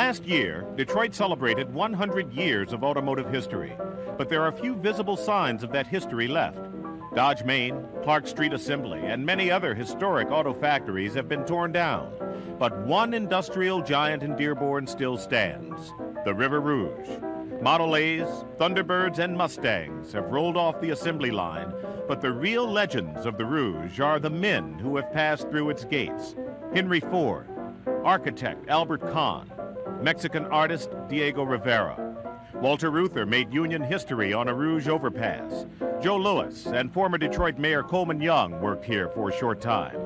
last year, Detroit celebrated 100 years of automotive history, but there are few visible signs of that history left. Dodge Main, Clark Street Assembly, and many other historic auto factories have been torn down, but one industrial giant in Dearborn still stands, the River Rouge. Model A's, Thunderbirds, and Mustangs have rolled off the assembly line, but the real legends of the Rouge are the men who have passed through its gates. Henry Ford, architect Albert Kahn, Mexican artist Diego Rivera. Walter Reuther made Union history on a Rouge overpass. Joe Louis and former Detroit Mayor Coleman Young worked here for a short time.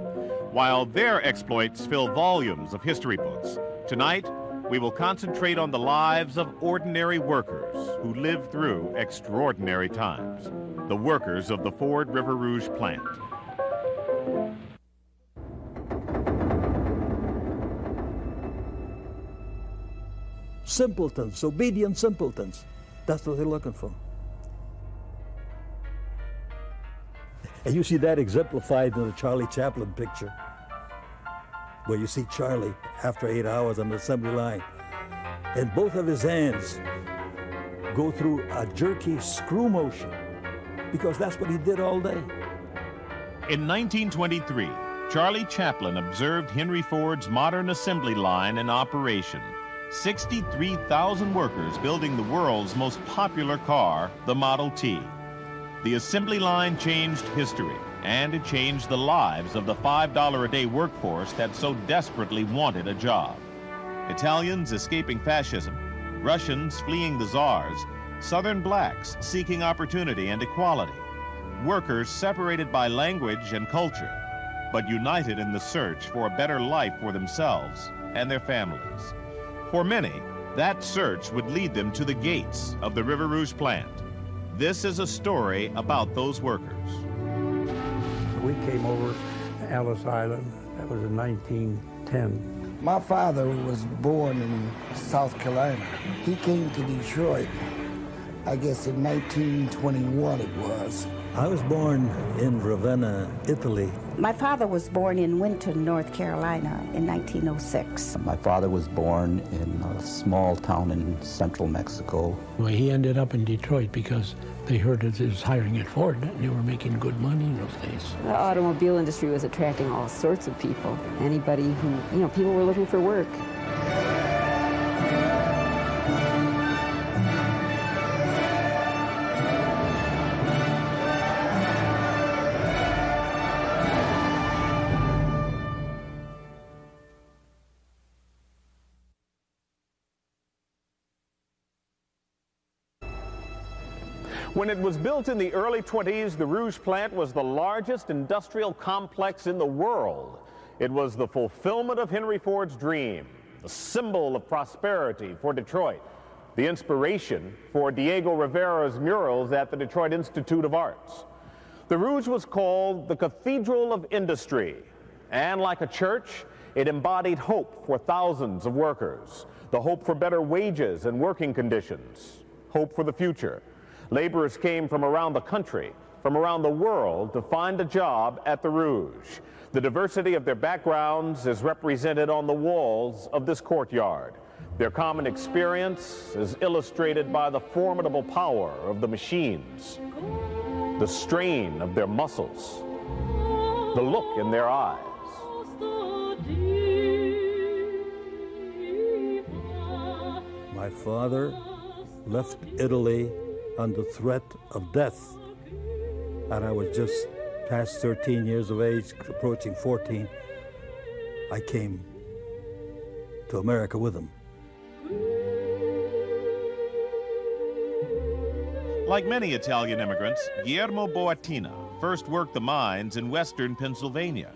While their exploits fill volumes of history books, tonight we will concentrate on the lives of ordinary workers who lived through extraordinary times. The workers of the Ford River Rouge plant. Simpletons, obedient simpletons. That's what they're looking for. And you see that exemplified in the Charlie Chaplin picture, where you see Charlie after 8 hours on the assembly line, and both of his hands go through a jerky screw motion, because that's what he did all day. In 1923, Charlie Chaplin observed Henry Ford's modern assembly line in operation. 63,000 workers building the world's most popular car, the Model T. The assembly line changed history, and it changed the lives of the $5 a day workforce that so desperately wanted a job. Italians escaping fascism, Russians fleeing the czars, Southern blacks seeking opportunity and equality, workers separated by language and culture, but united in the search for a better life for themselves and their families. For many, that search would lead them to the gates of the River Rouge plant. This is a story about those workers. We came over to Ellis Island. That was in 1910. My father was born in South Carolina. He came to Detroit, I guess in 1921 it was. I was born in Ravenna, Italy. My father was born in Winton, North Carolina in 1906. My father was born in a small town in central Mexico. Well, he ended up in Detroit because they heard that he was hiring at Ford, and they were making good money in those days. The automobile industry was attracting all sorts of people. Anybody who, people were looking for work. When it was built in the early 20s, the Rouge plant was the largest industrial complex in the world. It was the fulfillment of Henry Ford's dream, the symbol of prosperity for Detroit, the inspiration for Diego Rivera's murals at the Detroit Institute of Arts. The Rouge was called the Cathedral of Industry, and like a church, it embodied hope for thousands of workers, the hope for better wages and working conditions, hope for the future. Laborers came from around the country, from around the world to find a job at the Rouge. The diversity of their backgrounds is represented on the walls of this courtyard. Their common experience is illustrated by the formidable power of the machines, the strain of their muscles, the look in their eyes. My father left Italy under threat of death, and I was just past 13 years of age, approaching 14. I came to America with him. Like many Italian immigrants, Guillermo Boatina first worked the mines in western Pennsylvania,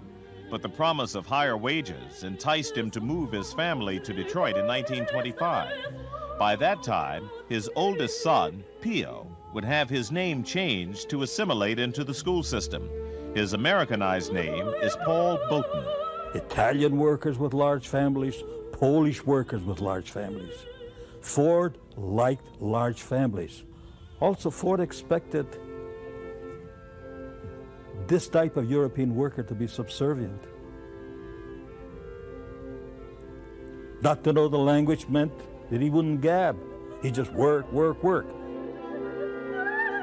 but the promise of higher wages enticed him to move his family to Detroit in 1925. By that time, his oldest son, Pio, would have his name changed to assimilate into the school system. His Americanized name is Paul Boatin. Italian workers with large families, Polish workers with large families. Ford liked large families. Also, Ford expected this type of European worker to be subservient. Not to know the language meant that he wouldn't gab. He just work, work, work.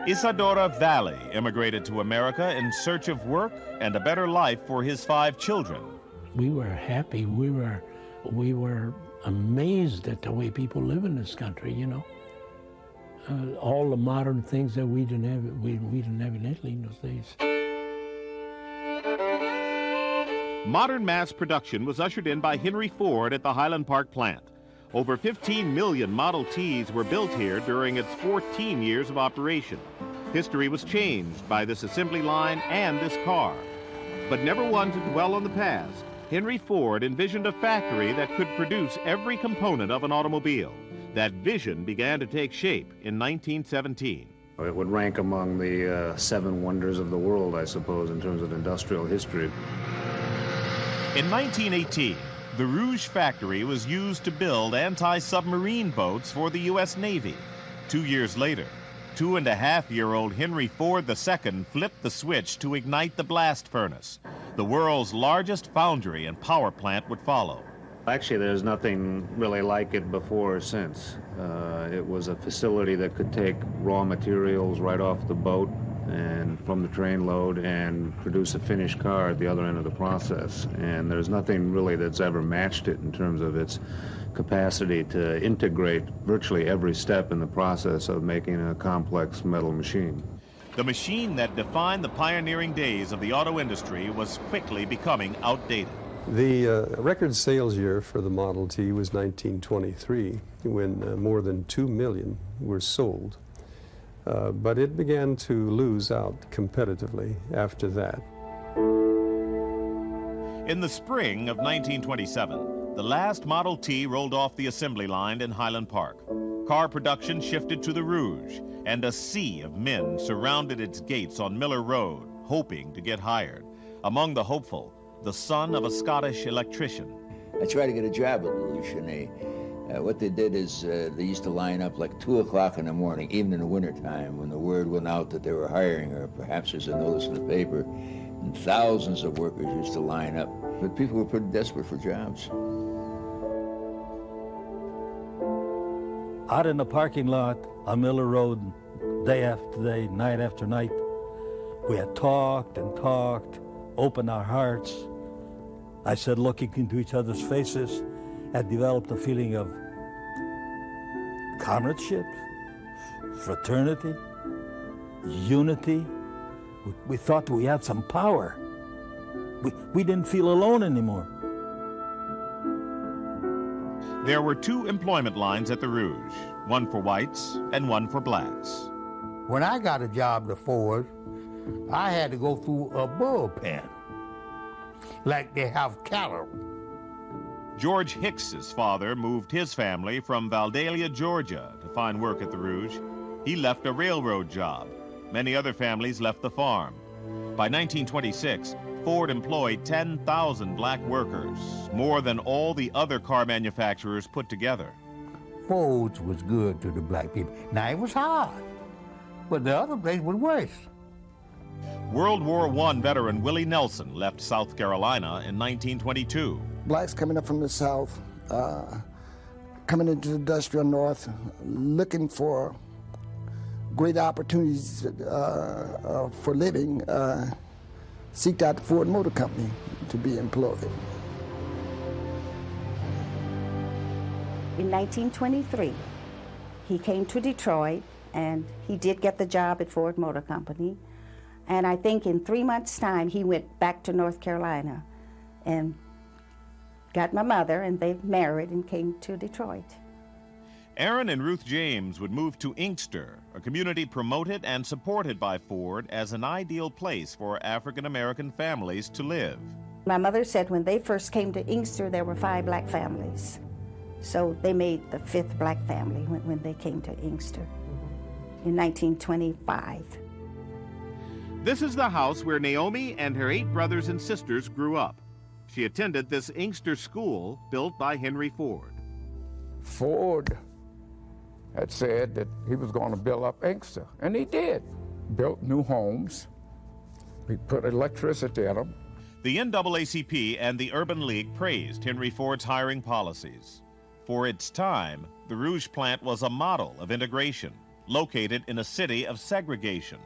Isadora Valley immigrated to America in search of work and a better life for his 5 children. We were happy. We were amazed at the way people live in this country, you know. All the modern things that we didn't have in Italy in those days. Modern mass production was ushered in by Henry Ford at the Highland Park plant. Over 15 million Model Ts were built here during its 14 years of operation. History was changed by this assembly line and this car. But never one to dwell on the past, Henry Ford envisioned a factory that could produce every component of an automobile. That vision began to take shape in 1917. It would rank among the 7 wonders of the world, I suppose, in terms of industrial history. In 1918, the Rouge factory was used to build anti-submarine boats for the U.S. Navy. 2 years later, 2.5-year-old Henry Ford II flipped the switch to ignite the blast furnace. The world's largest foundry and power plant would follow. Actually, there's nothing really like it before or since. It was a facility that could take raw materials right off the boat and from the train load and produce a finished car at the other end of the process. And there's nothing really that's ever matched it in terms of its capacity to integrate virtually every step in the process of making a complex metal machine. The machine that defined the pioneering days of the auto industry was quickly becoming outdated. The record sales year for the Model T was 1923, when more than 2 million were sold. But it began to lose out competitively after that. In the spring of 1927, the last Model T rolled off the assembly line in Highland Park. Car production shifted to the Rouge, and a sea of men surrounded its gates on Miller Road, hoping to get hired. Among the hopeful, the son of a Scottish electrician. I tried to get a job at Rouge. What they did is they used to line up like 2 o'clock in the morning, even in the wintertime, when the word went out that they were hiring, or perhaps there's a notice in the paper, and thousands of workers used to line up. But people were pretty desperate for jobs. Out in the parking lot on Miller Road, day after day, night after night, we had talked and talked, opened our hearts. I said, looking into each other's faces, had developed a feeling of comradeship, fraternity, unity. We thought we had some power. We didn't feel alone anymore. There were 2 employment lines at the Rouge, one for whites and one for blacks. When I got a job at Ford, I had to go through a bullpen, like they have cattle. George Hicks's father moved his family from Vandalia, Georgia, to find work at the Rouge. He left a railroad job. Many other families left the farm. By 1926, Ford employed 10,000 black workers, more than all the other car manufacturers put together. Ford's was good to the black people. Now, it was hard, but the other place was worse. World War I veteran Willie Nelson left South Carolina in 1922. Blacks coming up from the South, coming into the industrial North, looking for great opportunities for living, seeked out the Ford Motor Company to be employed. In 1923, he came to Detroit, and he did get the job at Ford Motor Company. And I think in 3 months' time, he went back to North Carolina and got my mother, and they married and came to Detroit. Aaron and Ruth James would move to Inkster, a community promoted and supported by Ford as an ideal place for African-American families to live. My mother said when they first came to Inkster, there were 5 black families. So they made the 5th black family when they came to Inkster in 1925. This is the house where Naomi and her 8 brothers and sisters grew up. She attended this Inkster school built by Henry Ford. Ford had said that he was going to build up Inkster, and he did. Built new homes. He put electricity in them. The NAACP and the Urban League praised Henry Ford's hiring policies. For its time, the Rouge plant was a model of integration, located in a city of segregation.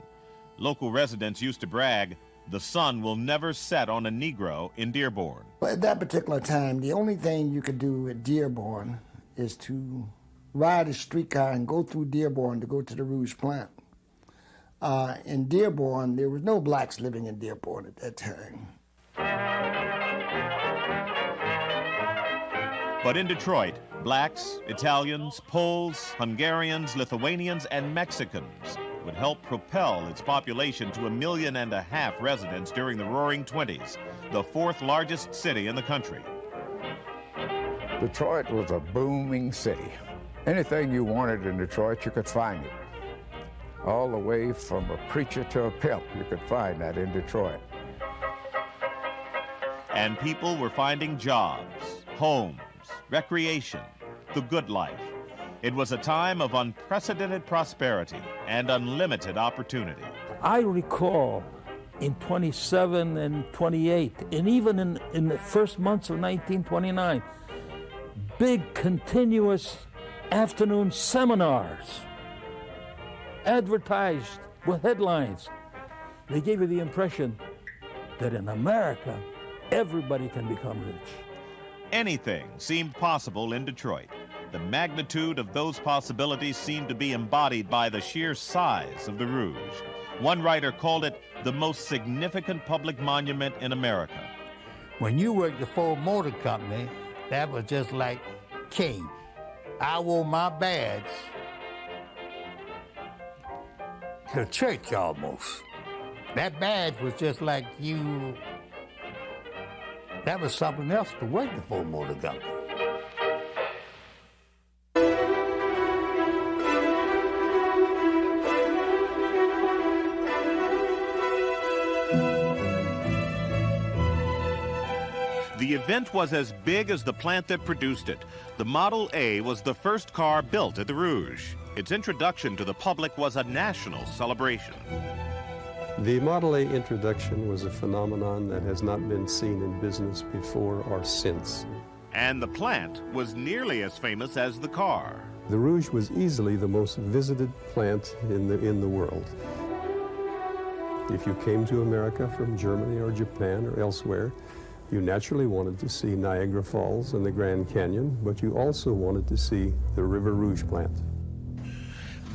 Local residents used to brag, "The sun will never set on a Negro in Dearborn." Well, at that particular time, the only thing you could do at Dearborn is to ride a streetcar and go through Dearborn to go to the Rouge plant. In Dearborn, there was no blacks living in Dearborn at that time. But in Detroit, blacks, Italians, Poles, Hungarians, Lithuanians, and Mexicans would help propel its population to 1.5 million residents during the Roaring '20s, the 4th largest city in the country. Detroit was a booming city. Anything you wanted in Detroit, you could find it. All the way from a preacher to a pimp, you could find that in Detroit. And people were finding jobs, homes, recreation, the good life. It was a time of unprecedented prosperity and unlimited opportunity. I recall in 27 and 28, and even in the first months of 1929, big continuous afternoon seminars advertised with headlines. They gave you the impression that in America, everybody can become rich. Anything seemed possible in Detroit. The magnitude of those possibilities seemed to be embodied by the sheer size of the Rouge. One writer called it the most significant public monument in America. When you worked the Ford Motor Company, that was just like king. I wore my badge to church almost. That badge was just like you. That was something else to work the Ford Motor Company. The event was as big as the plant that produced it. The Model A was the first car built at the Rouge. Its introduction to the public was a national celebration. The Model A introduction was a phenomenon that has not been seen in business before or since. And the plant was nearly as famous as the car. The Rouge was easily the most visited plant in the world. If you came to America from Germany or Japan or elsewhere, you naturally wanted to see Niagara Falls and the Grand Canyon, but you also wanted to see the River Rouge plant.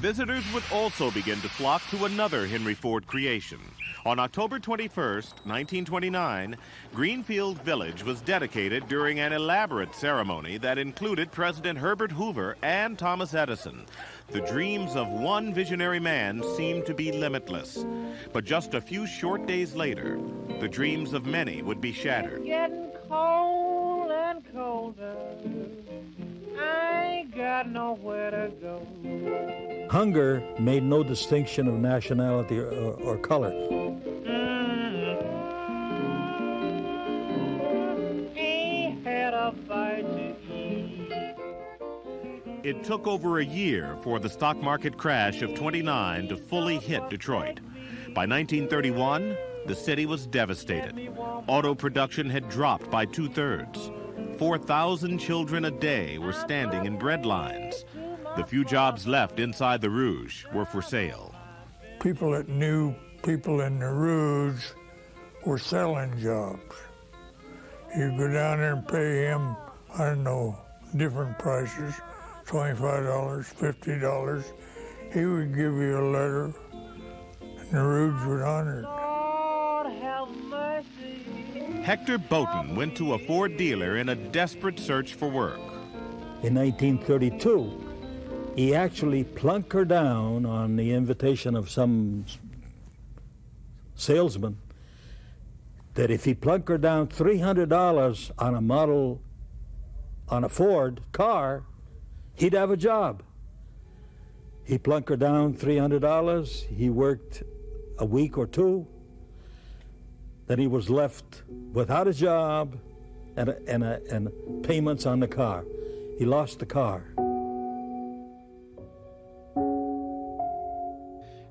Visitors would also begin to flock to another Henry Ford creation. On October 21st, 1929, Greenfield Village was dedicated during an elaborate ceremony that included President Herbert Hoover and Thomas Edison. The dreams of one visionary man seemed to be limitless. But just a few short days later, the dreams of many would be shattered. Getting cold and colder. I ain't got nowhere to go. Hunger made no distinction of nationality or color. Ain't had a bite to eat. It took over a year for the stock market crash of '29 to fully hit Detroit. By 1931, the city was devastated. Auto production had dropped by 2/3. 4,000 children a day were standing in bread lines. The few jobs left inside the Rouge were for sale. People that knew people in the Rouge were selling jobs. You go down there and pay him, I don't know, different prices, $25, $50. He would give you a letter, and the Rouge would honor it. Lord have mercy. Hector Boughton went to a Ford dealer in a desperate search for work. In 1932, he actually plunked her down on the invitation of some salesman that if he plunked her down $300 on a Ford car, he'd have a job. He plunked her down $300. He worked a week or two. Then he was left without a job and payments on the car. He lost the car.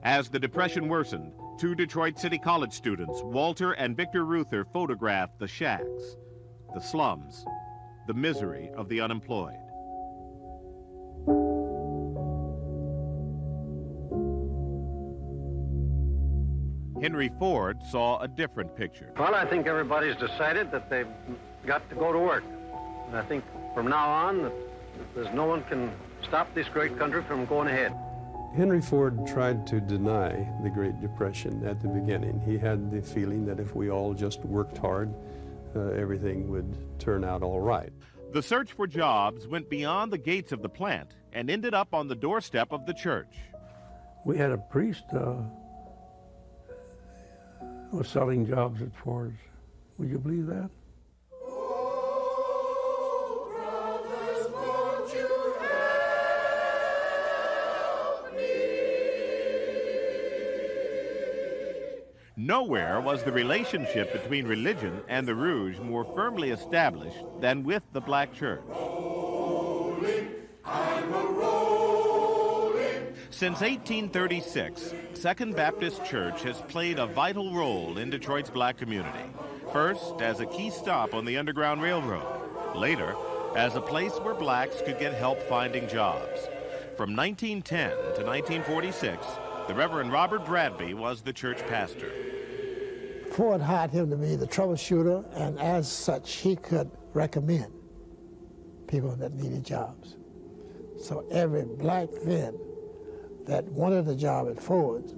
As the Depression worsened, two Detroit City College students, Walter and Victor Ruther, photographed the shacks, the slums, the misery of the unemployed. Henry Ford saw a different picture. Well, I think everybody's decided that they've got to go to work. And I think from now on, there's no one can stop this great country from going ahead. Henry Ford tried to deny the Great Depression at the beginning. He had the feeling that if we all just worked hard, everything would turn out all right. The search for jobs went beyond the gates of the plant and ended up on the doorstep of the church. We had a priest who was selling jobs at Ford's. Would you believe that? Nowhere was the relationship between religion and the Rouge more firmly established than with the black church. Since 1836, Second Baptist Church has played a vital role in Detroit's black community. First, as a key stop on the Underground Railroad. Later, as a place where blacks could get help finding jobs. From 1910 to 1946, the Reverend Robert Bradby was the church pastor. Ford hired him to be the troubleshooter, and as such, he could recommend people that needed jobs. So every black then that wanted a job at Ford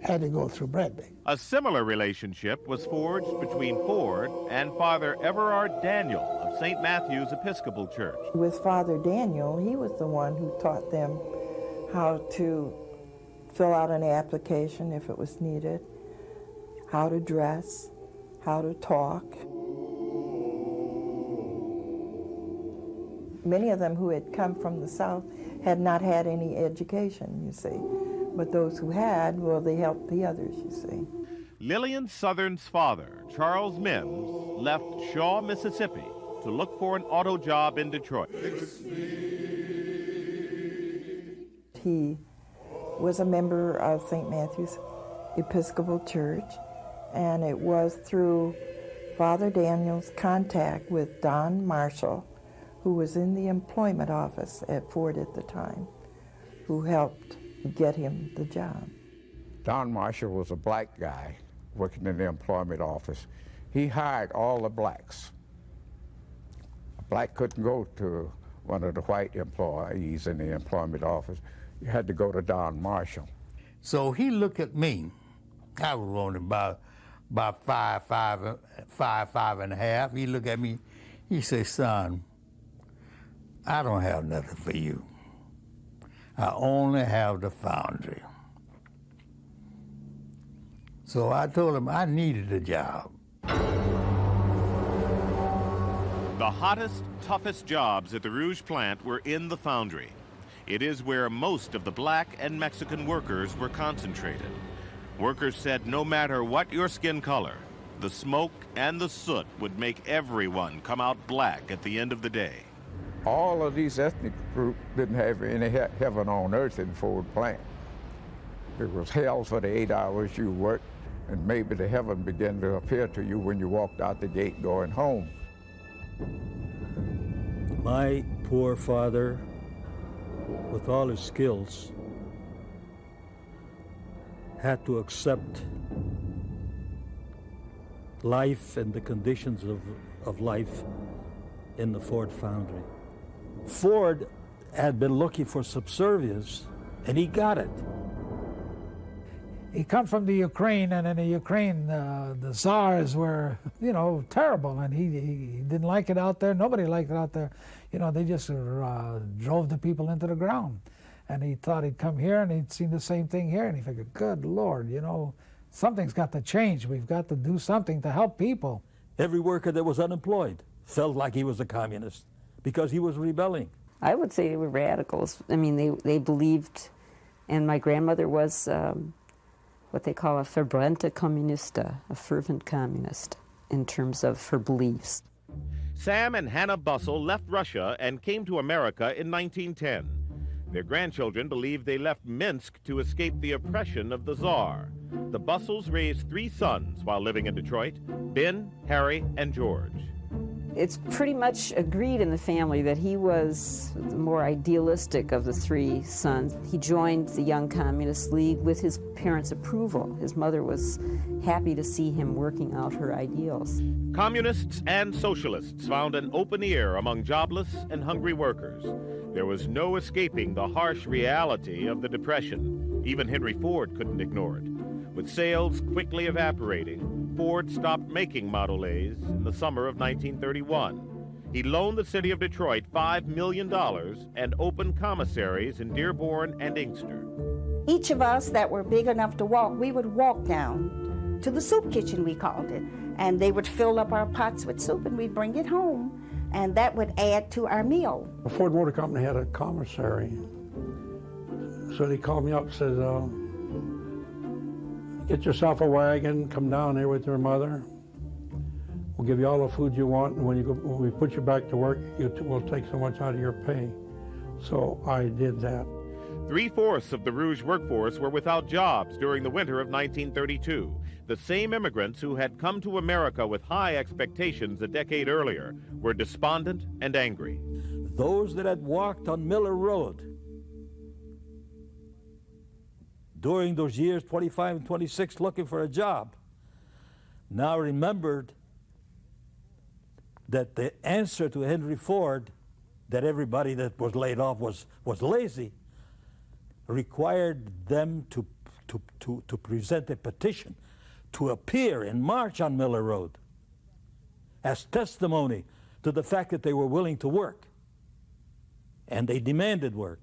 had to go through Bradby. A similar relationship was forged between Ford and Father Everard Daniel of St. Matthew's Episcopal Church. With Father Daniel, he was the one who taught them how to fill out an application if it was needed, how to dress, how to talk. Many of them who had come from the South had not had any education, you see. But those who had, well, they helped the others, you see. Lillian Southern's father, Charles Mims, left Shaw, Mississippi to look for an auto job in Detroit. He was a member of St. Matthew's Episcopal Church, and it was through Father Daniel's contact with Don Marshall, who was in the employment office at Ford at the time, who helped get him the job. Don Marshall was a black guy working in the employment office. He hired all the blacks. A black couldn't go to one of the white employees in the employment office. You had to go to Don Marshall. So he looked at me. I was only about 5'5". He looked at me. He said, "Son, I don't have nothing for you. I only have the foundry." So I told him I needed a job. The hottest, toughest jobs at the Rouge plant were in the foundry. It is where most of the black and Mexican workers were concentrated. Workers said no matter what your skin color, the smoke and the soot would make everyone come out black at the end of the day. All of these ethnic groups didn't have any heaven on earth in Ford plant. It was hell for the 8 hours you worked, and maybe the heaven began to appear to you when you walked out the gate going home. My poor father, with all his skills, had to accept life and the conditions of life in the Ford foundry. Ford had been looking for subservience, and he got it. He come from the Ukraine, and in the Ukraine, the Tsars were, terrible, and he didn't like it out there. Nobody liked it out there. They just drove the people into the ground. And he thought he'd come here, and he'd seen the same thing here, and he figured, good Lord, something's got to change. We've got to do something to help people. Every worker that was unemployed felt like he was a communist because he was rebelling. I would say they were radicals. I mean, they believed, and my grandmother was what they call a fervente comunista, a fervent communist in terms of her beliefs. Sam and Hannah Bussell left Russia and came to America in 1910. Their grandchildren believe they left Minsk to escape the oppression of the Tsar. The Bussells raised 3 sons while living in Detroit: Ben, Harry, and George. it's pretty much agreed in the family that he was the more idealistic of the three sons. He joined the Young Communist League with his parents' approval. His mother was happy to see him working out her ideals. Communists and socialists found an open ear among jobless and hungry workers. There was no escaping the harsh reality of the Depression. Even Henry Ford couldn't ignore it. With sales quickly evaporating, Ford stopped making Model A's in the summer of 1931. He loaned the city of Detroit $5 million and opened commissaries in Dearborn and Inkster. Each of us that were big enough to walk, we would walk down to the soup kitchen, we called it, and they would fill up our pots with soup and we'd bring it home, and that would add to our meal. The Ford Motor Company had a commissary, so they called me up and said, get yourself a wagon, come down there with your mother. We'll give you all the food you want, and when we put you back to work, we'll take so much out of your pay. So I did that. 3/4 of the Rouge workforce were without jobs during the winter of 1932. The same immigrants who had come to America with high expectations a decade earlier were despondent and angry. Those that had walked on Miller Road during those years, 25 and 26, looking for a job, now remembered that the answer to Henry Ford, that everybody that was laid off was lazy, required them to present a petition to appear and march on Miller Road as testimony to the fact that they were willing to work, and they demanded work.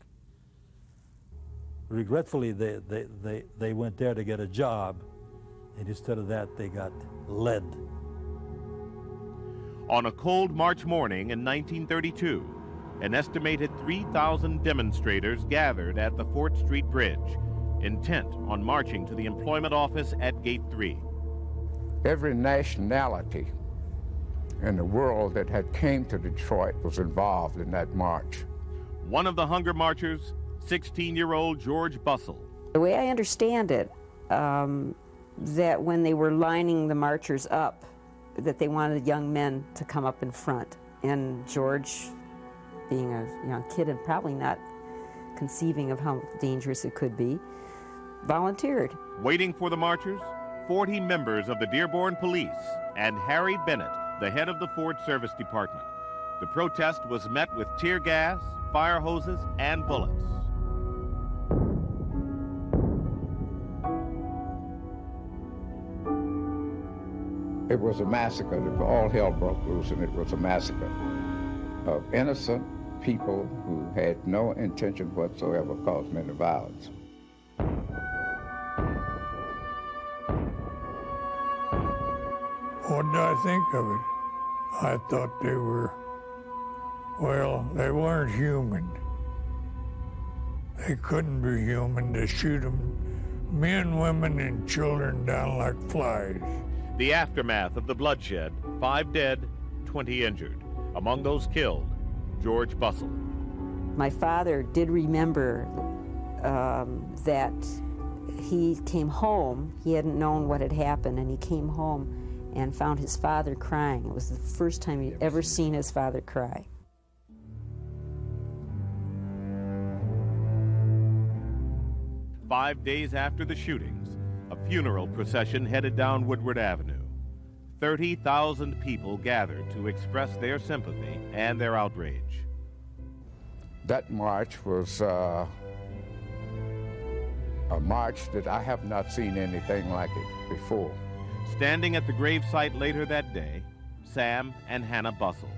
Regretfully, they went there to get a job, and instead of that, they got led. On a cold March morning in 1932, an estimated 3,000 demonstrators gathered at the Fort Street Bridge, intent on marching to the employment office at Gate 3. Every nationality in the world that had came to Detroit was involved in that march. One of the hunger marchers, 16-year-old George Bussell. The way I understand it, that when they were lining the marchers up, that they wanted young men to come up in front. And George, being a young kid and probably not conceiving of how dangerous it could be, volunteered. Waiting for the marchers, 40 members of the Dearborn Police and Harry Bennett, the head of the Ford Service Department. The protest was met with tear gas, fire hoses, and bullets. It was a massacre. All hell broke loose, and it was a massacre of innocent people who had no intention whatsoever of causing any violence. What did I think of it? I thought they were, well, they weren't human. They couldn't be human to shoot them, men, women, and children down like flies. The aftermath of the bloodshed, 5 dead, 20 injured. Among those killed, George Bussell. My father did remember that he came home. He hadn't known what had happened, and he came home and found his father crying. It was the first time he'd ever seen his father cry. Five days after the shootings, a funeral procession headed down Woodward Avenue. 30,000 people gathered to express their sympathy and their outrage. That march was a march that I have not seen anything like it before. Standing at the gravesite later that day, Sam and Hannah Bussell.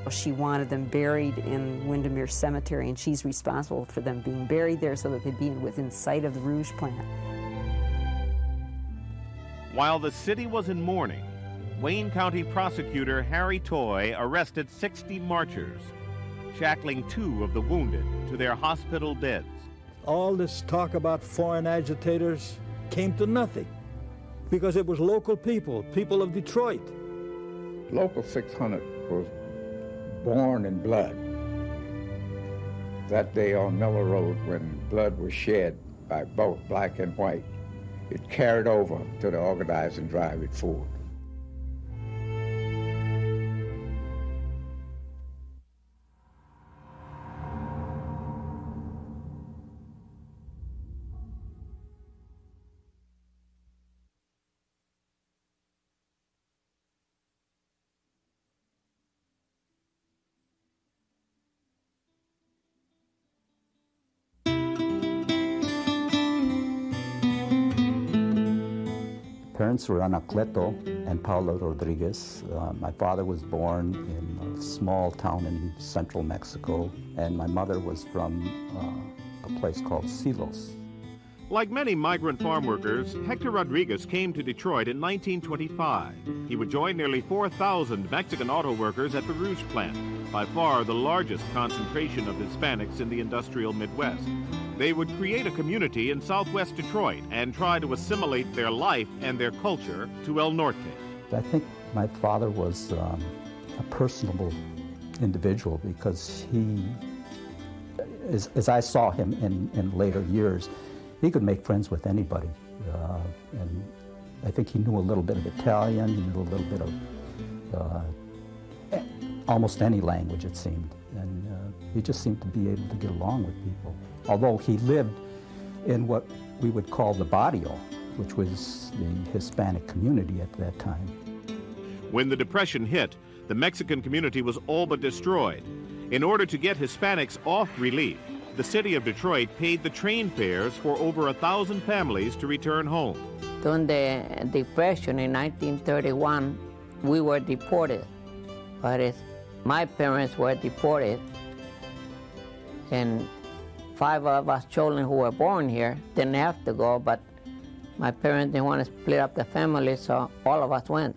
She wanted them buried in Windermere Cemetery, and she's responsible for them being buried there so that they'd be within sight of the Rouge plant. While the city was in mourning, Wayne County prosecutor Harry Toy arrested 60 marchers, shackling 2 of the wounded to their hospital beds. All this talk about foreign agitators came to nothing because it was local people, people of Detroit. Local 600 was born in blood. That day on Miller Road, when blood was shed by both black and white, it carried over to the organizing drive at Ford. parents were Anacleto and Paula Rodriguez. My father was born in a small town in central Mexico, and my mother was from a place called Silos. Like many migrant farm workers, Hector Rodriguez came to Detroit in 1925. He would join nearly 4,000 Mexican auto workers at the Rouge plant, by far the largest concentration of Hispanics in the industrial Midwest. They would create a community in southwest Detroit and try to assimilate their life and their culture to El Norte. I think my father was a personable individual because he, as I saw him in later years, he could make friends with anybody. And I think he knew a little bit of Italian, he knew a little bit of almost any language, it seemed. And he just seemed to be able to get along with people. Although he lived in what we would call the barrio, which was the Hispanic community at that time. When the Depression hit, the Mexican community was all but destroyed. In order to get Hispanics off relief, the city of Detroit paid the train fares for over 1,000 families to return home. During the Depression in 1931, we were deported. But my parents were deported, and 5 of us children who were born here didn't have to go, but my parents didn't want to split up the family, so all of us went.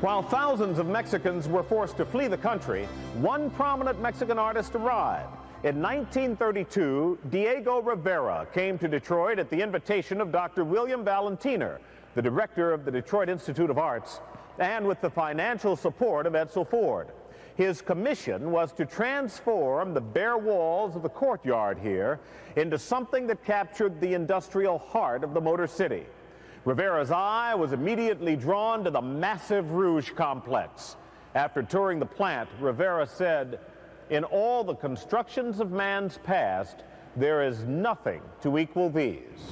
While thousands of Mexicans were forced to flee the country, one prominent Mexican artist arrived. In 1932, Diego Rivera came to Detroit at the invitation of Dr. William Valentiner, the director of the Detroit Institute of Arts, and with the financial support of Edsel Ford. His commission was to transform the bare walls of the courtyard here into something that captured the industrial heart of the Motor City. Rivera's eye was immediately drawn to the massive Rouge complex. After touring the plant, Rivera said, "In all the constructions of man's past, there is nothing to equal these."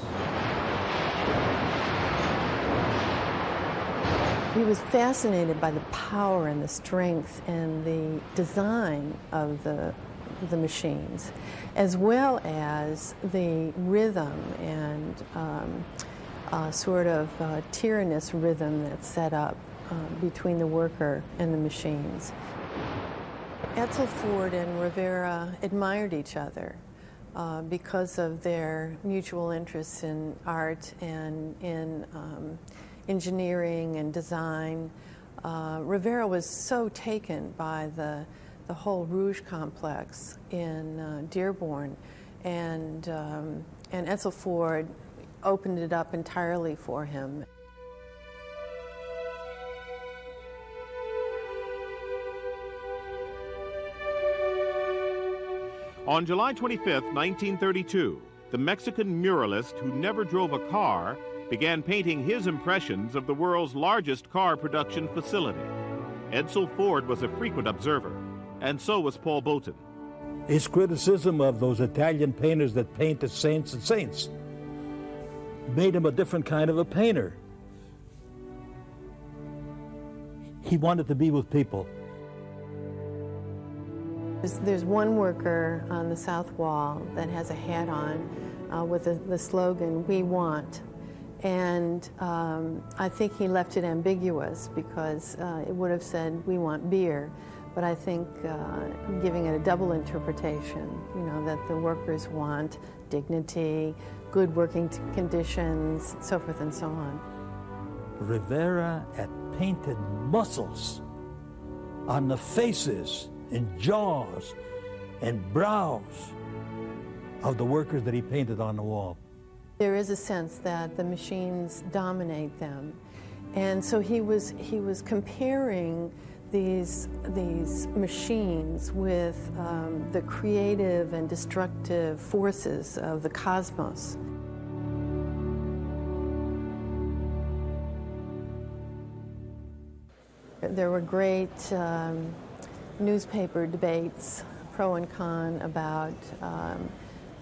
He was fascinated by the power and the strength and the design of the machines, as well as the rhythm and sort of tyrannous rhythm that's set up between the worker and the machines. Edsel Ford and Rivera admired each other because of their mutual interests in art and in engineering and design. Rivera was so taken by the whole Rouge complex in Dearborn, and Edsel Ford opened it up entirely for him. On July 25, 1932, the Mexican muralist who never drove a car began painting his impressions of the world's largest car production facility. Edsel Ford was a frequent observer, and so was Paul Boton. His criticism of those Italian painters that painted saints and saints made him a different kind of a painter. He wanted to be with people. There's one worker on the south wall that has a hat on with the slogan, "We want." And I think he left it ambiguous because it would have said, "We want beer." But I think giving it a double interpretation, you know, that the workers want dignity, good working conditions, so forth and so on. Rivera had painted muscles on the faces and jaws and brows of the workers that he painted on the wall. There is a sense that the machines dominate them. And so he was comparing these machines with the creative and destructive forces of the cosmos. There were great newspaper debates, pro and con, about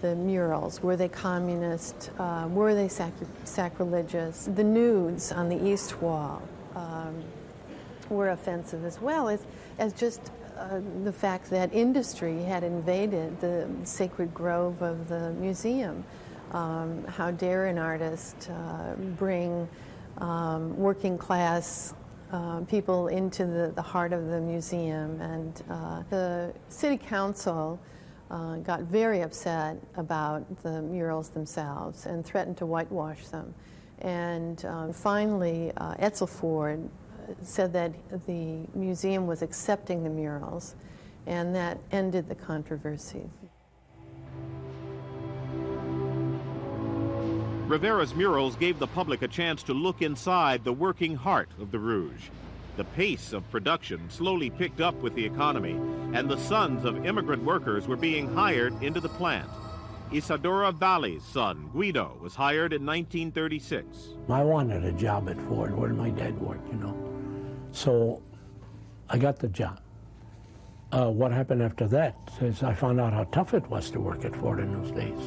the murals. Were they communist? Were they sacrilegious? The nudes on the east wall were offensive as well as just the fact that industry had invaded the sacred grove of the museum. How dare an artist bring working class people into the heart of the museum. And the city council got very upset about the murals themselves and threatened to whitewash them. And finally, Edsel Ford said that the museum was accepting the murals, and that ended the controversy. Rivera's murals gave the public a chance to look inside the working heart of the Rouge. The pace of production slowly picked up with the economy, and the sons of immigrant workers were being hired into the plant. Isadora Valle's son, Guido, was hired in 1936. I wanted a job at Ford where my dad worked, you know. So I got the job. What happened after that is I found out how tough it was to work at Ford in those days.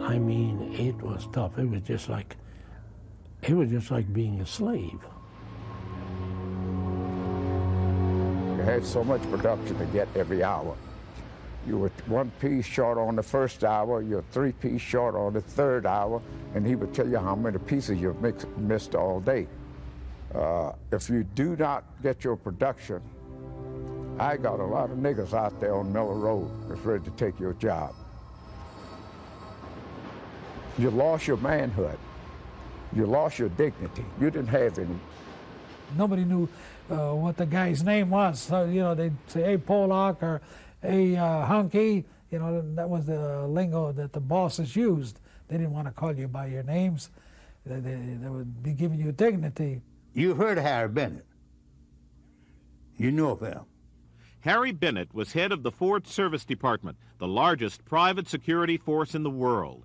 I mean, it was tough. It was just like being a slave. You had so much production to get every hour. You were 1 piece short on the first hour, you're 3 pieces short on the third hour, and he would tell you how many pieces you've missed all day. If you do not get your production, I got a lot of niggers out there on Miller Road that's ready to take your job. You lost your manhood. You lost your dignity. You didn't have any. Nobody knew what the guy's name was. So, you know, they'd say, hey, Pollock, or hey, Hunky. You know, that was the lingo that the bosses used. They didn't want to call you by your names. They would be giving you dignity. You heard of Harry Bennett. You know of him. Harry Bennett was head of the Ford Service Department, the largest private security force in the world.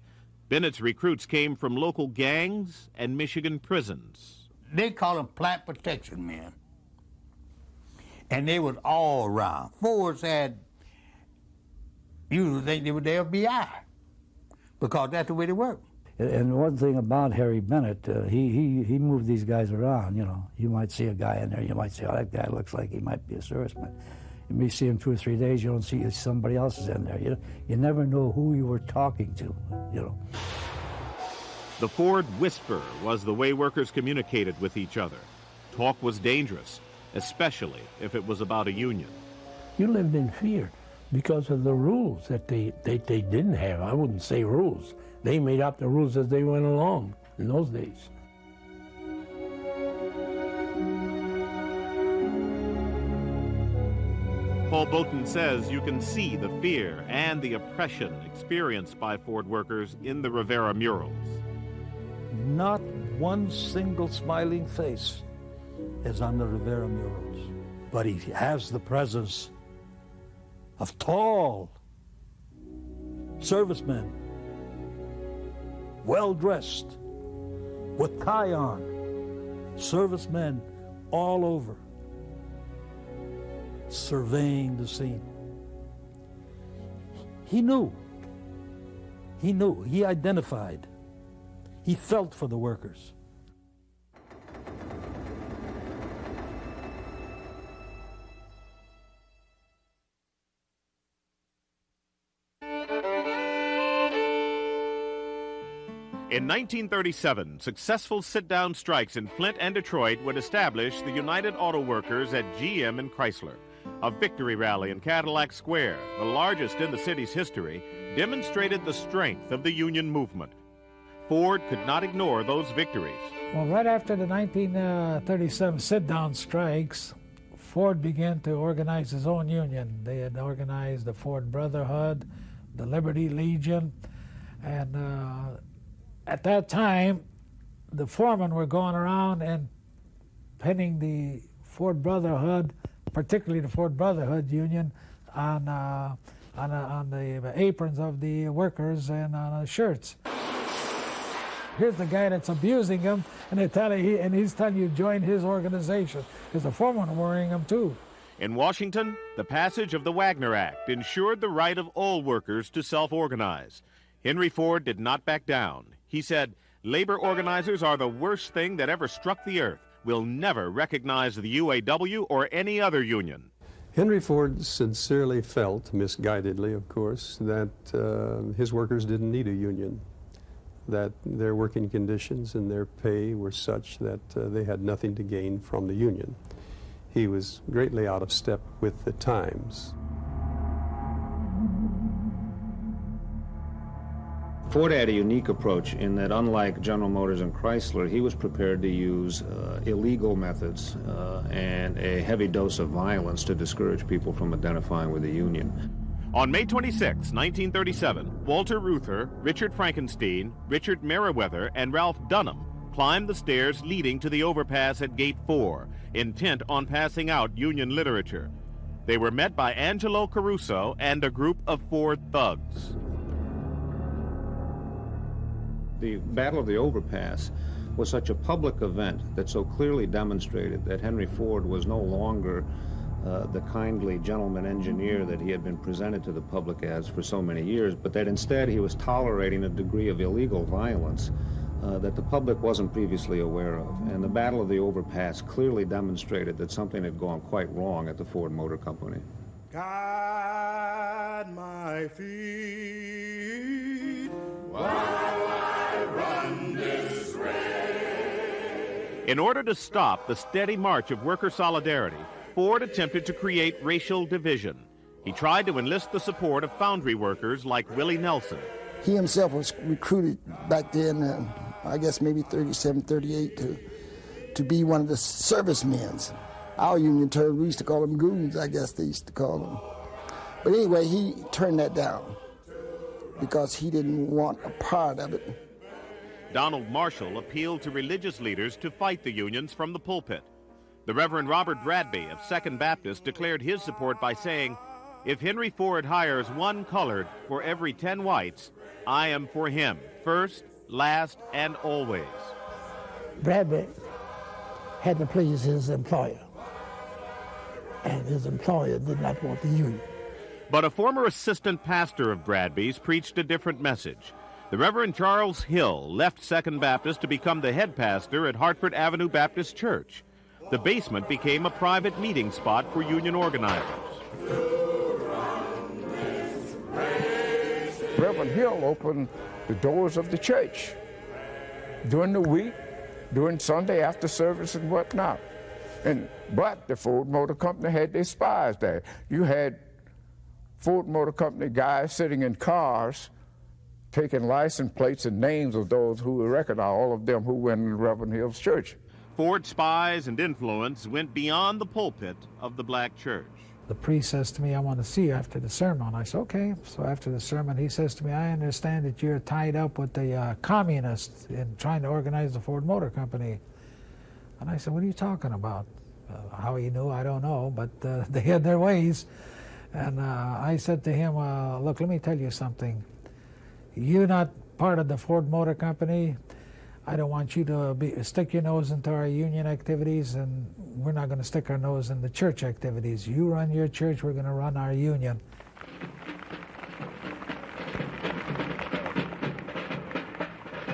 Bennett's recruits came from local gangs and Michigan prisons. They call them plant protection men. And they was all around. Fords had, you would think they were the FBI, because that's the way they work. And one thing about Harry Bennett, he moved these guys around, you know. You might see a guy in there, you might say, oh, that guy looks like he might be a serviceman. You may see him 2 or 3 days, you don't see somebody else is in there. You never know who you were talking to, you know. The Ford whisper was the way workers communicated with each other. Talk was dangerous, especially if it was about a union. You lived in fear because of the rules that they didn't have. I wouldn't say rules. They made up the rules as they went along in those days. Paul Boughton says you can see the fear and the oppression experienced by Ford workers in the Rivera murals. Not one single smiling face is on the Rivera murals, but he has the presence of tall servicemen, well-dressed, with tie on, servicemen all over, surveying the scene. He knew, he identified, he felt for the workers. In 1937, successful sit-down strikes in Flint and Detroit would establish the United Auto Workers at GM and Chrysler. A victory rally in Cadillac Square, the largest in the city's history, demonstrated the strength of the union movement. Ford could not ignore those victories. Well, right after the 1937 sit-down strikes, Ford began to organize his own union. They had organized the Ford Brotherhood, the Liberty Legion, and at that time, the foremen were going around and pinning the Ford Brotherhood, particularly the Ford Brotherhood Union, on the aprons of the workers and on the shirts. Here's the guy that's abusing him, and they tell you, and he's telling you join his organization, because the foremen are worrying him too. In Washington, the passage of the Wagner Act ensured the right of all workers to self-organize. Henry Ford did not back down. He said, labor organizers are the worst thing that ever struck the earth. We'll never recognize the UAW or any other union. Henry Ford sincerely felt, misguidedly of course, that his workers didn't need a union. that their working conditions and their pay were such that they had nothing to gain from the union. He was greatly out of step with the times. Ford had a unique approach in that, unlike General Motors and Chrysler, he was prepared to use illegal methods and a heavy dose of violence to discourage people from identifying with the union. On May 26, 1937, Walter Reuther, Richard Frankenstein, Richard Meriwether, and Ralph Dunham climbed the stairs leading to the overpass at Gate 4, intent on passing out Union literature. They were met by Angelo Caruso and a group of Ford thugs. The Battle of the Overpass was such a public event that so clearly demonstrated that Henry Ford was no longer the kindly gentleman engineer that he had been presented to the public as for so many years, but that instead he was tolerating a degree of illegal violence that the public wasn't previously aware of. And the Battle of the Overpass clearly demonstrated that something had gone quite wrong at the Ford Motor Company. Guide my feet while I run this race. In order to stop the steady march of worker solidarity, Ford attempted to create racial division. He tried to enlist the support of foundry workers like Willie Nelson. He himself was recruited back then, I guess maybe 37, 38, to be one of the servicemen. Our union term, we used to call them goons, I guess they used to call them. But anyway, he turned that down because he didn't want a part of it. Donald Marshall appealed to religious leaders to fight the unions from the pulpit. The Reverend Robert Bradby of Second Baptist declared his support by saying, "If Henry Ford hires one colored for every 10 whites, I am for him, first, last, and always." Bradby had to please his employer, and his employer did not want the union. But a former assistant pastor of Bradby's preached a different message. The Reverend Charles Hill left Second Baptist to become the head pastor at Hartford Avenue Baptist Church. The basement became a private meeting spot for union organizers. Reverend Hill opened the doors of the church during the week, during Sunday after service and whatnot. But the Ford Motor Company had their spies there. You had Ford Motor Company guys sitting in cars taking license plates and names of those who were recognized, all of them who went in Reverend Hill's church. Ford's spies and influence went beyond the pulpit of the black church. The priest says to me, "I want to see you after the sermon." I said, "Okay." So after the sermon, he says to me, "I understand that you're tied up with the communists in trying to organize the Ford Motor Company." And I said, "What are you talking about?" How he knew, I don't know, but they had their ways. And I said to him, "Look, let me tell you something. You're not part of the Ford Motor Company. I don't want you to stick your nose into our union activities, and we're not going to stick our nose in the church activities. You run your church, we're going to run our union."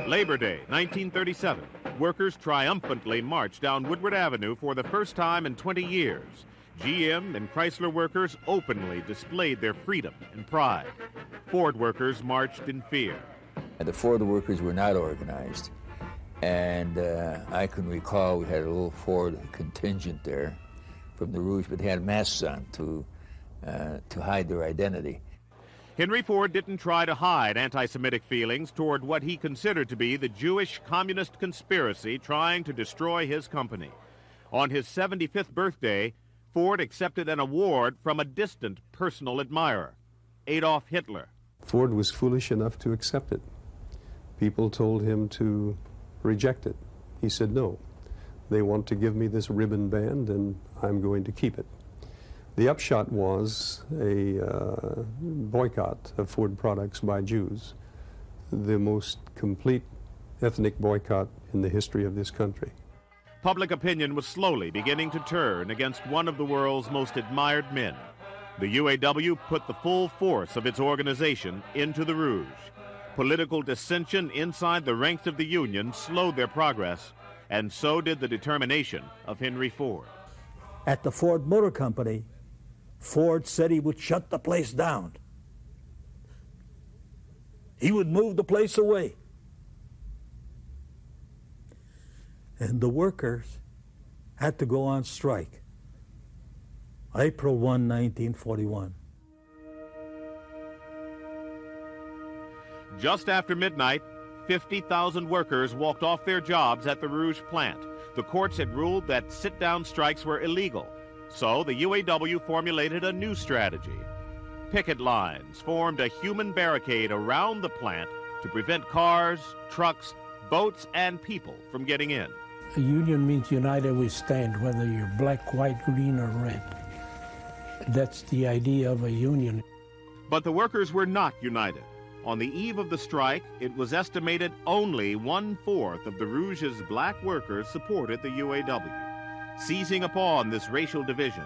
Labor Day, 1937. Workers triumphantly marched down Woodward Avenue for the first time in 20 years. GM and Chrysler workers openly displayed their freedom and pride. Ford workers marched in fear. The Ford workers were not organized. And I can recall we had a little Ford contingent there from the Rouge, but they had masks on to hide their identity. Henry Ford didn't try to hide anti-Semitic feelings toward what he considered to be the Jewish communist conspiracy trying to destroy his company. On his 75th birthday, Ford accepted an award from a distant personal admirer, Adolf Hitler. Ford was foolish enough to accept it. People told him to reject it. He said, "No, they want to give me this ribbon band and I'm going to keep it." The upshot was a boycott of Ford products by Jews, the most complete ethnic boycott in the history of this country. Public opinion was slowly beginning to turn against one of the world's most admired men. The UAW put the full force of its organization into the Rouge. Political dissension inside the ranks of the union slowed their progress, and so did the determination of Henry Ford. At the Ford Motor Company, Ford said he would shut the place down. He would move the place away. And the workers had to go on strike. April 1, 1941. Just after midnight, 50,000 workers walked off their jobs at the Rouge plant. The courts had ruled that sit-down strikes were illegal, so the UAW formulated a new strategy. Picket lines formed a human barricade around the plant to prevent cars, trucks, boats, and people from getting in. A union means united we stand, whether you're black, white, green, or red. That's the idea of a union. But the workers were not united. On the eve of the strike, it was estimated only 1/4 of the Rouge's black workers supported the UAW. Seizing upon this racial division,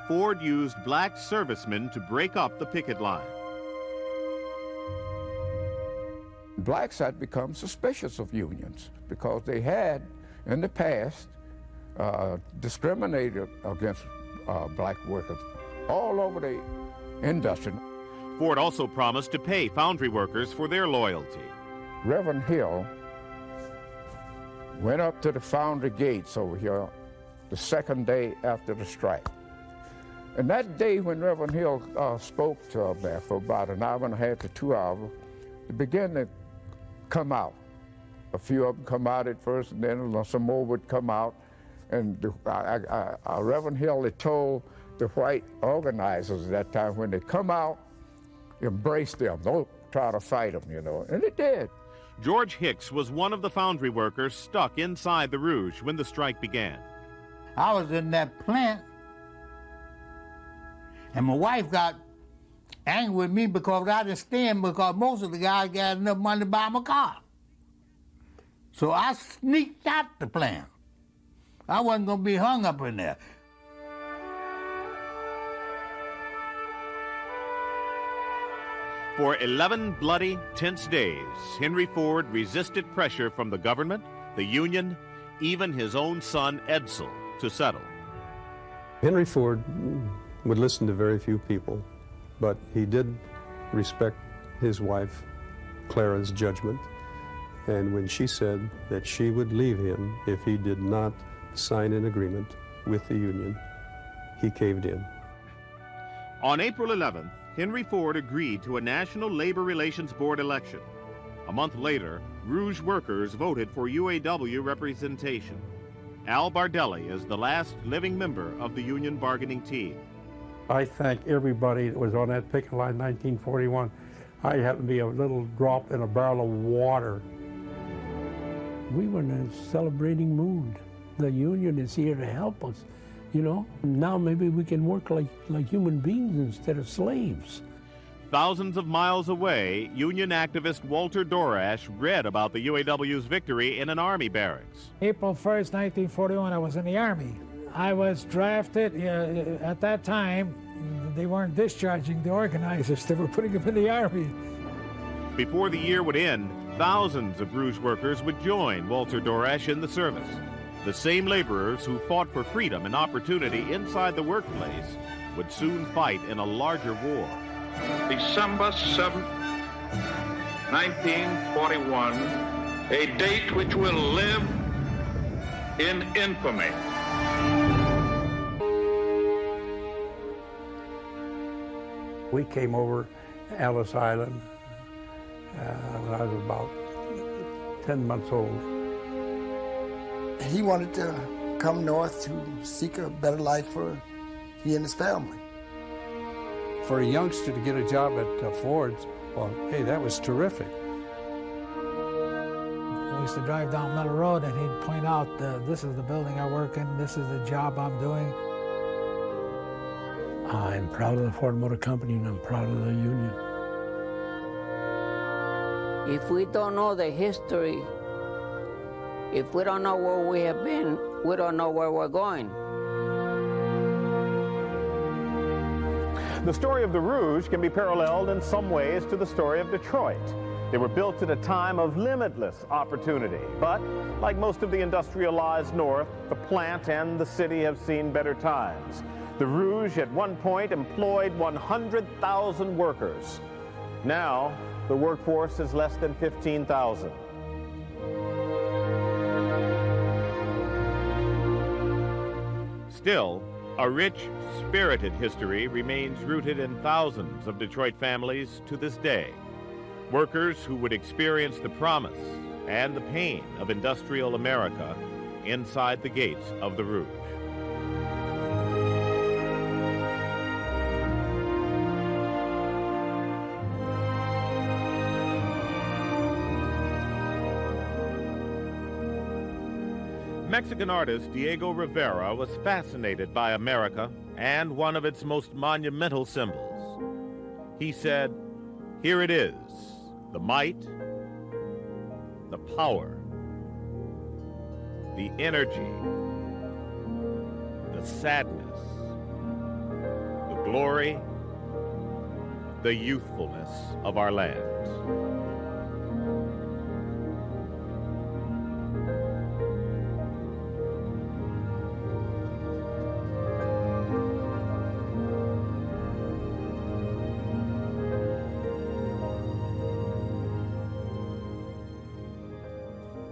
Ford used black servicemen to break up the picket line. Blacks had become suspicious of unions because they had, in the past, discriminated against black workers all over the industry. Ford also promised to pay foundry workers for their loyalty. Reverend Hill went up to the foundry gates over here the second day after the strike. And that day when Reverend Hill spoke to us there for about an hour and a half to 2 hours, they began to come out. A few of them come out at first, and then some more would come out. And Reverend Hill had told the white organizers at that time, when they come out, embrace them, don't try to fight them, you know, and it did. George Hicks was one of the foundry workers stuck inside the Rouge when the strike began. I was in that plant, and my wife got angry with me because I didn't stand, because most of the guys got enough money to buy my car. So I sneaked out the plant. I wasn't going to be hung up in there. For 11 bloody, tense days, Henry Ford resisted pressure from the government, the union, even his own son Edsel, to settle. Henry Ford would listen to very few people, but he did respect his wife, Clara's judgment. And when she said that she would leave him if he did not sign an agreement with the union, he caved in. On April 11th, Henry Ford agreed to a National Labor Relations Board election. A month later, Rouge workers voted for UAW representation. Al Bardelli is the last living member of the union bargaining team. I thank everybody that was on that picket line in 1941. I happened to be a little drop in a barrel of water. We were in a celebrating mood. The union is here to help us, you know. Now maybe we can work like human beings instead of slaves. Thousands of miles away, union activist Walter Dorash read about the UAW's victory in an army barracks. April 1st, 1941, I was in the Army. I was drafted. At that time, they weren't discharging the organizers. They were putting them in the Army. Before the year would end, thousands of Rouge workers would join Walter Dorash in the service. The same laborers who fought for freedom and opportunity inside the workplace would soon fight in a larger war. December 7th, 1941, a date which will live in infamy. We came over to Ellis Island when I was about 10 months old. He wanted to come north to seek a better life for he and his family. For a youngster to get a job at Ford's, well, hey, that was terrific. We used to drive down Middle Road, and he'd point out, this is the building I work in, this is the job I'm doing. I'm proud of the Ford Motor Company, and I'm proud of the union. If we don't know the history, if we don't know where we have been, we don't know where we're going. The story of the Rouge can be paralleled in some ways to the story of Detroit. They were built at a time of limitless opportunity. But, like most of the industrialized North, the plant and the city have seen better times. The Rouge at one point employed 100,000 workers. Now, the workforce is less than 15,000. Still, a rich, spirited history remains rooted in thousands of Detroit families to this day. Workers who would experience the promise and the pain of industrial America inside the gates of the Rouge. Mexican artist Diego Rivera was fascinated by America and one of its most monumental symbols. He said, "Here it is, the might, the power, the energy, the sadness, the glory, the youthfulness of our land."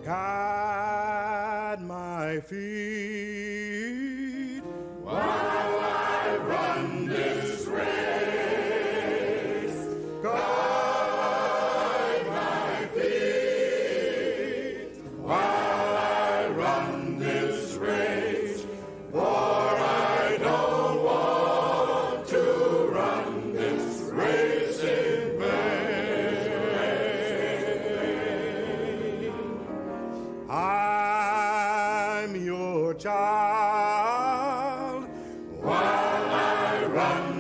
Guide my feet while I run this race. Guide my feet while I run this race, for I don't want to run this race in vain. I'm your child while I run